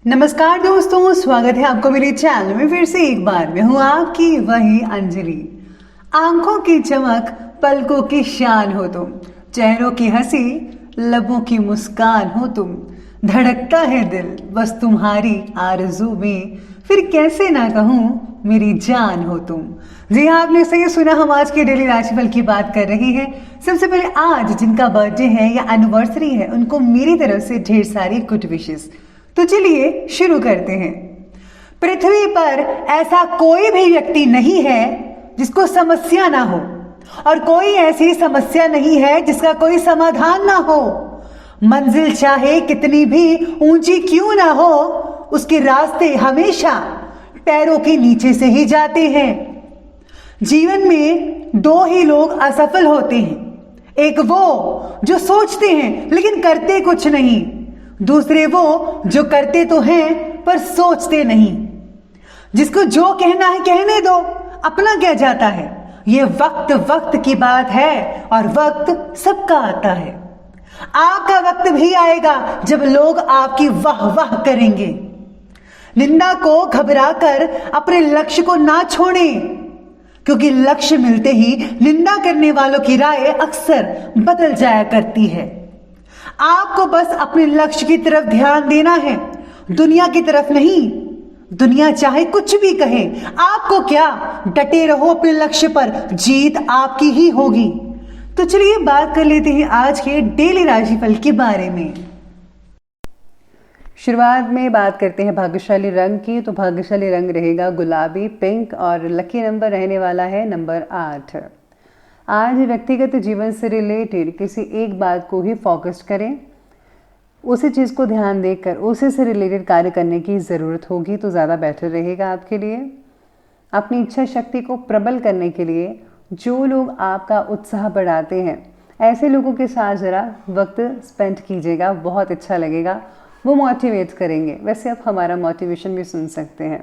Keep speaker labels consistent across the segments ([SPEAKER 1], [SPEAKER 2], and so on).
[SPEAKER 1] नमस्कार दोस्तों, स्वागत है आपको मेरे चैनल में फिर से एक बार। मैं हूं आपकी वही अंजलि। आंखों की चमक, पलकों की शान हो तुम, चेहरों की हंसी, लबों की मुस्कान हो तुम। धड़कता है दिल बस तुम्हारी आरज़ू में, फिर कैसे ना कहूँ मेरी जान हो तुम। जी हाँ, आपने सही सुना, हम आज के डेली राशिफल की बात कर रहे हैं। सबसे पहले आज जिनका बर्थडे है या एनिवर्सरी है, उनको मेरी तरफ से ढेर सारी गुड विशेस। तो चलिए शुरू करते हैं। पृथ्वी पर ऐसा कोई भी व्यक्ति नहीं है जिसको समस्या ना हो, और कोई ऐसी समस्या नहीं है जिसका कोई समाधान ना हो। मंजिल चाहे कितनी भी ऊंची क्यों ना हो, उसके रास्ते हमेशा पैरों के नीचे से ही जाते हैं। जीवन में दो ही लोग असफल होते हैं, एक वो जो सोचते हैं लेकिन करते कुछ नहीं, दूसरे वो जो करते तो हैं पर सोचते नहीं। जिसको जो कहना है कहने दो, अपना क्या जाता है। ये वक्त वक्त की बात है और वक्त सबका आता है। आपका वक्त भी आएगा जब लोग आपकी वाह वाह करेंगे। निंदा को घबराकर अपने लक्ष्य को ना छोड़ें, क्योंकि लक्ष्य मिलते ही निंदा करने वालों की राय अक्सर बदल जाया करती है। आपको बस अपने लक्ष्य की तरफ ध्यान देना है, दुनिया की तरफ नहीं। दुनिया चाहे कुछ भी कहे, आपको क्या, डटे रहो अपने लक्ष्य पर, जीत आपकी ही होगी। तो चलिए बात कर लेते हैं आज के डेली राशिफल के बारे में। शुरुआत में बात करते हैं भाग्यशाली रंग की। तो भाग्यशाली रंग रहेगा गुलाबी, पिंक, और लकी नंबर रहने वाला है नंबर 8। आज व्यक्तिगत जीवन से रिलेटेड किसी एक बात को ही फोकस करें, उसी चीज़ को ध्यान देकर उसी से रिलेटेड कार्य करने की ज़रूरत होगी तो ज़्यादा बेटर रहेगा आपके लिए। अपनी इच्छा शक्ति को प्रबल करने के लिए जो लोग आपका उत्साह बढ़ाते हैं, ऐसे लोगों के साथ ज़रा वक्त स्पेंड कीजिएगा, बहुत अच्छा लगेगा। वो मोटिवेट करेंगे। वैसे आप हमारा मोटिवेशन भी सुन सकते हैं।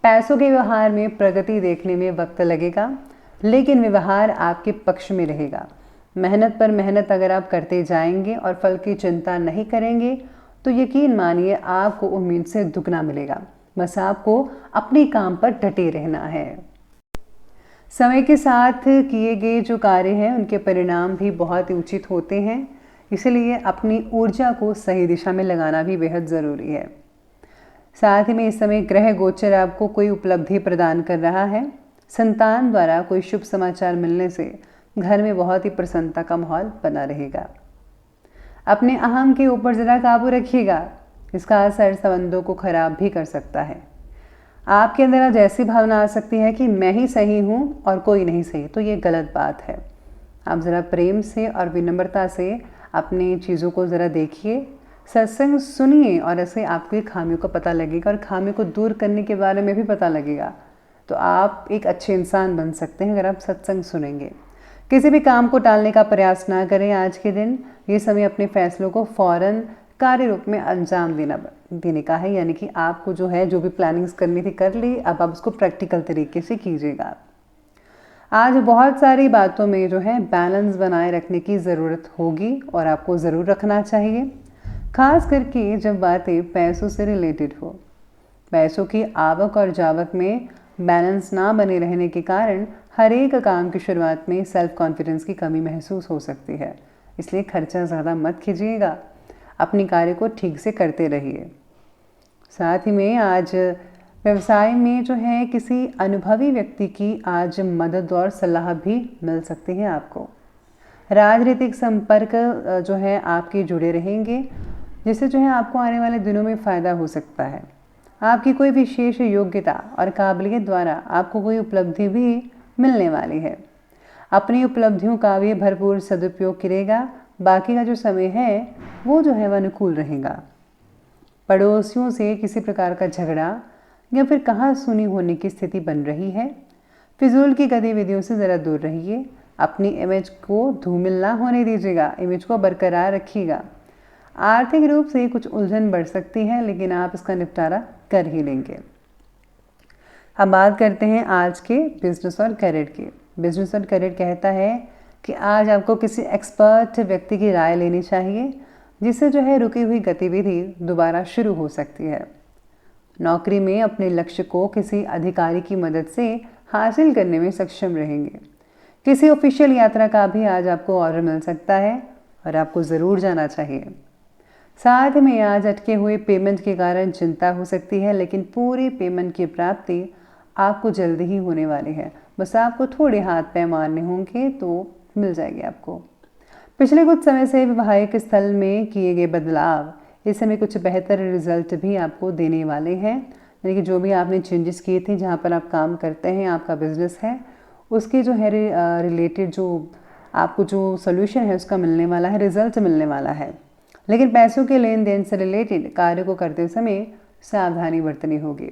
[SPEAKER 1] पैसों के व्यवहार में प्रगति देखने में वक्त लगेगा, लेकिन व्यवहार आपके पक्ष में रहेगा। मेहनत पर मेहनत अगर आप करते जाएंगे और फल की चिंता नहीं करेंगे तो यकीन मानिए आपको उम्मीद से दुगना मिलेगा। बस आपको अपने काम पर डटे रहना है। समय के साथ किए गए जो कार्य हैं उनके परिणाम भी बहुत ही उचित होते हैं, इसलिए अपनी ऊर्जा को सही दिशा में लगाना भी बेहद ज़रूरी है। साथ ही में इस समय ग्रह गोचर आपको कोई उपलब्धि प्रदान कर रहा है। संतान द्वारा कोई शुभ समाचार मिलने से घर में बहुत ही प्रसन्नता का माहौल बना रहेगा। अपने अहम के ऊपर ज़रा काबू रखिएगा, इसका असर संबंधों को खराब भी कर सकता है। आपके अंदर आज ऐसी भावना आ सकती है कि मैं ही सही हूँ और कोई नहीं सही, तो ये गलत बात है। आप ज़रा प्रेम से और विनम्रता से अपनी चीज़ों को ज़रा देखिए, सत्संग सुनिए, और ऐसे आपकी खामियों का पता लगेगा और खामियों को दूर करने के बारे में भी पता लगेगा। तो आप एक अच्छे इंसान बन सकते हैं अगर आप सत्संग सुनेंगे। किसी भी काम को टालने का प्रयास ना करें आज के दिन। ये समय अपने फैसलों को फौरन कार्य रूप में अंजाम देने का है, यानी कि आपको जो है जो भी प्लानिंग्स करनी थी कर ली, अब आप उसको प्रैक्टिकल तरीके से कीजिएगा। आज बहुत सारी बातों में जो है बैलेंस बनाए रखने की ज़रूरत होगी और आपको ज़रूर रखना चाहिए, खास करके जब बातें पैसों से रिलेटेड हो। पैसों की आवक और जावक में बैलेंस ना बने रहने के कारण हर एक काम की शुरुआत में सेल्फ कॉन्फिडेंस की कमी महसूस हो सकती है, इसलिए खर्चा ज़्यादा मत कीजिएगा, अपनी कार्य को ठीक से करते रहिए। साथ ही में आज व्यवसाय में जो है किसी अनुभवी व्यक्ति की आज मदद और सलाह भी मिल सकती है आपको। राजनीतिक संपर्क जो है आपके जुड़े रहेंगे, जिससे जो है आपको आने वाले दिनों में फ़ायदा हो सकता है। आपकी कोई विशेष योग्यता और काबिलियत द्वारा आपको कोई उपलब्धि भी मिलने वाली है। अपनी उपलब्धियों का भी भरपूर सदुपयोग करेगा। बाकी का जो समय है वो जो है वह अनुकूल रहेगा। पड़ोसियों से किसी प्रकार का झगड़ा या फिर कहा सुनी होने की स्थिति बन रही है। फिजूल की गतिविधियों से ज़रा दूर रहिए। अपनी इमेज को धूमिल ना होने दीजिएगा, इमेज को बरकरार रखिएगा। आर्थिक रूप से कुछ उलझन बढ़ सकती है, लेकिन आप इसका निपटारा कर ही लेंगे। अब बात करते हैं आज के बिजनेस और करियर की। बिजनेस और करियर कहता है कि आज आपको किसी एक्सपर्ट व्यक्ति की राय लेनी चाहिए, जिससे जो है रुकी हुई गतिविधि दोबारा शुरू हो सकती है। नौकरी में अपने लक्ष्य को किसी अधिकारी की मदद से हासिल करने में सक्षम रहेंगे। किसी ऑफिशियल यात्रा का भी आज आपको ऑर्डर मिल सकता है और आपको ज़रूर जाना चाहिए। साथ में आज अटके हुए पेमेंट के कारण चिंता हो सकती है, लेकिन पूरी पेमेंट की प्राप्ति आपको जल्दी ही होने वाली है। बस आपको थोड़े हाथ पैर मारने होंगे तो मिल जाएगी आपको। पिछले कुछ समय से वैवाहिक स्थल में किए गए बदलाव इस समय कुछ बेहतर रिजल्ट भी आपको देने वाले हैं। यानी कि जो भी आपने चेंजेस किए थे, जहाँ पर आप काम करते हैं, आपका बिजनेस है, उसके जो है रिलेटेड जो आपको जो सोल्यूशन है उसका मिलने वाला है, रिजल्ट मिलने वाला है। लेकिन पैसों के लेन देन से रिलेटेड कार्य को करते समय सावधानी बरतनी होगी।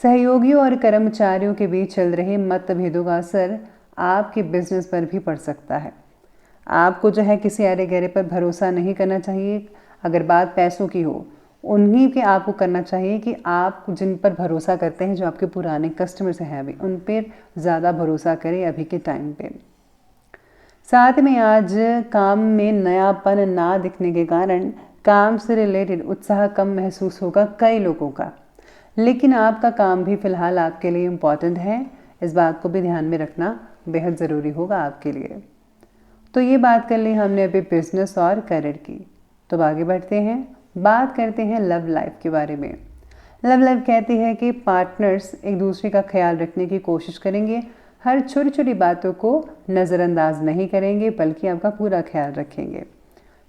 [SPEAKER 1] सहयोगियों और कर्मचारियों के बीच चल रहे मतभेदों का असर आपके बिजनेस पर भी पड़ सकता है। आपको जो है किसी अरे गहरे पर भरोसा नहीं करना चाहिए। अगर बात पैसों की हो, उन्हीं के आपको करना चाहिए कि आप जिन पर भरोसा करते हैं, जो आपके पुराने कस्टमर्स हैं अभी, उन पर ज़्यादा भरोसा करें अभी के टाइम पे। साथ में आज काम में नयापन ना दिखने के कारण काम से रिलेटेड उत्साह कम महसूस होगा कई लोगों का। लेकिन आपका काम भी फ़िलहाल आपके लिए इम्पॉर्टेंट है, इस बात को भी ध्यान में रखना बेहद ज़रूरी होगा आपके लिए। तो ये बात कर ली हमने अभी बिजनेस और करियर की। तो आगे बढ़ते हैं, बात करते हैं लव लाइफ के बारे में। लव लाइफ कहती है कि पार्टनर्स एक दूसरे का ख्याल रखने की कोशिश करेंगे, हर छोटी छोटी बातों को नज़रअंदाज नहीं करेंगे, बल्कि आपका पूरा ख्याल रखेंगे।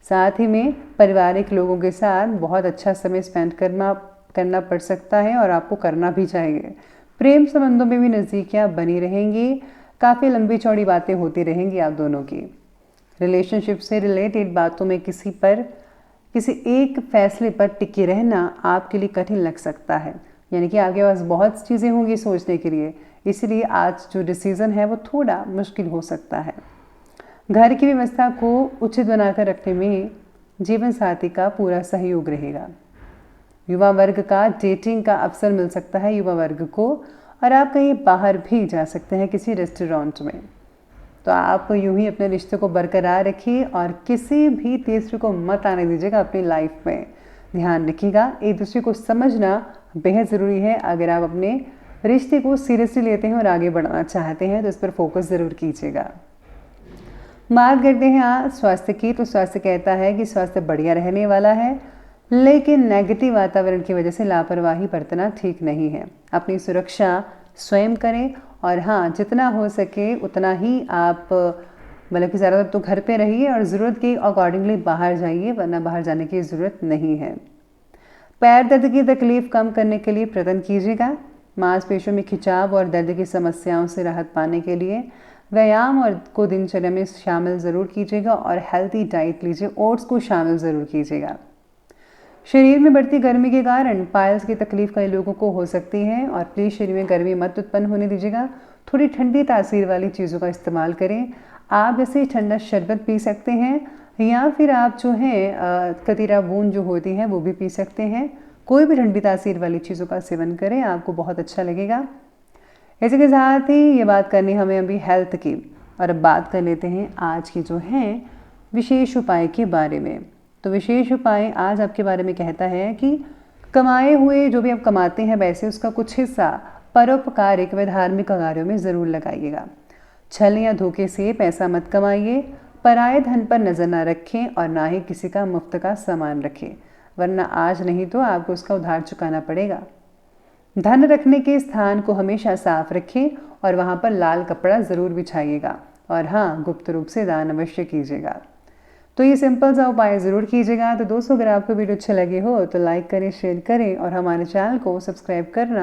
[SPEAKER 1] साथ ही में पारिवारिक लोगों के साथ बहुत अच्छा समय स्पेंड करना पड़ सकता है और आपको करना भी चाहिए। प्रेम संबंधों में भी नज़दीकियाँ बनी रहेंगी, काफ़ी लंबी चौड़ी बातें होती रहेंगी आप दोनों की। रिलेशनशिप से रिलेटेड बातों में किसी एक फैसले पर टिके रहना आपके लिए कठिन लग सकता है। यानी कि आपके पास बहुत चीज़ें होंगी सोचने के लिए, इसलिए आज जो डिसीज़न है वो थोड़ा मुश्किल हो सकता है। घर की व्यवस्था को उचित बनाकर रखने में जीवन साथी का पूरा सहयोग रहेगा। युवा वर्ग का डेटिंग का अवसर मिल सकता है युवा वर्ग को, और आप कहीं बाहर भी जा सकते हैं किसी रेस्टोरेंट में। तो आप यूं ही अपने रिश्ते को बरकरार रखिए और किसी भी तीसरे को मत आने दीजिएगा अपनी लाइफ में। ध्यान रखिएगा, एक दूसरे को समझना बेहद ज़रूरी है। अगर आप अपने रिश्ते को सीरियसली लेते हैं और आगे बढ़ाना चाहते हैं तो इस पर फोकस ज़रूर कीजिएगा। बात करते हैं आज स्वास्थ्य की। तो स्वास्थ्य कहता है कि स्वास्थ्य बढ़िया रहने वाला है, लेकिन नेगेटिव वातावरण की वजह से लापरवाही बरतना ठीक नहीं है। अपनी सुरक्षा स्वयं करें और हाँ, जितना हो सके उतना ही आप मतलब कि ज़्यादातर तो घर पे रहिए और ज़रूरत के अकॉर्डिंगली बाहर जाइए, वरना बाहर जाने की ज़रूरत नहीं है। पैर दर्द की तकलीफ़ कम करने के लिए प्रयत्न कीजिएगा। मांसपेशियों में खिंचाव और दर्द की समस्याओं से राहत पाने के लिए व्यायाम और को दिनचर्या में शामिल ज़रूर कीजिएगा और हेल्थी डाइट लीजिए, ओट्स को शामिल ज़रूर कीजिएगा। शरीर में बढ़ती गर्मी के कारण पाइल्स की तकलीफ कई लोगों को हो सकती है और प्लीज़ शरीर में गर्मी मत उत्पन्न होने दीजिएगा। थोड़ी ठंडी तासीर वाली चीज़ों का इस्तेमाल करें। आप जैसे ठंडा शरबत पी सकते हैं या फिर आप जो है कतीरा बूंद जो होती है वो भी पी सकते हैं। कोई भी ठंडी तासीर वाली चीज़ों का सेवन करें, आपको बहुत अच्छा लगेगा। इसी के साथ ही ये बात करनी हमें अभी हेल्थ की, और अब बात कर लेते हैं आज की जो है विशेष उपाय के बारे में। तो विशेष उपाय आज आपके बारे में कहता है कि कमाए हुए जो भी आप कमाते हैं वैसे उसका कुछ हिस्सा परोपकारिक व धार्मिक कार्यों में ज़रूर लगाइएगा। छल या धोखे से पैसा मत कमाइए। पराये धन पर नज़र ना रखें और ना ही किसी का मुफ्त का सामान रखें, वरना आज नहीं तो आपको उसका उधार चुकाना पड़ेगा। धन रखने के स्थान को हमेशा साफ रखें और वहाँ पर लाल कपड़ा ज़रूर बिछाइएगा। और हाँ, गुप्त रूप से दान अवश्य कीजिएगा। तो ये सिंपल सा उपाय ज़रूर कीजिएगा। तो दोस्तों, अगर आपको वीडियो अच्छे लगे हो तो लाइक करें, शेयर करें और हमारे चैनल को सब्सक्राइब करना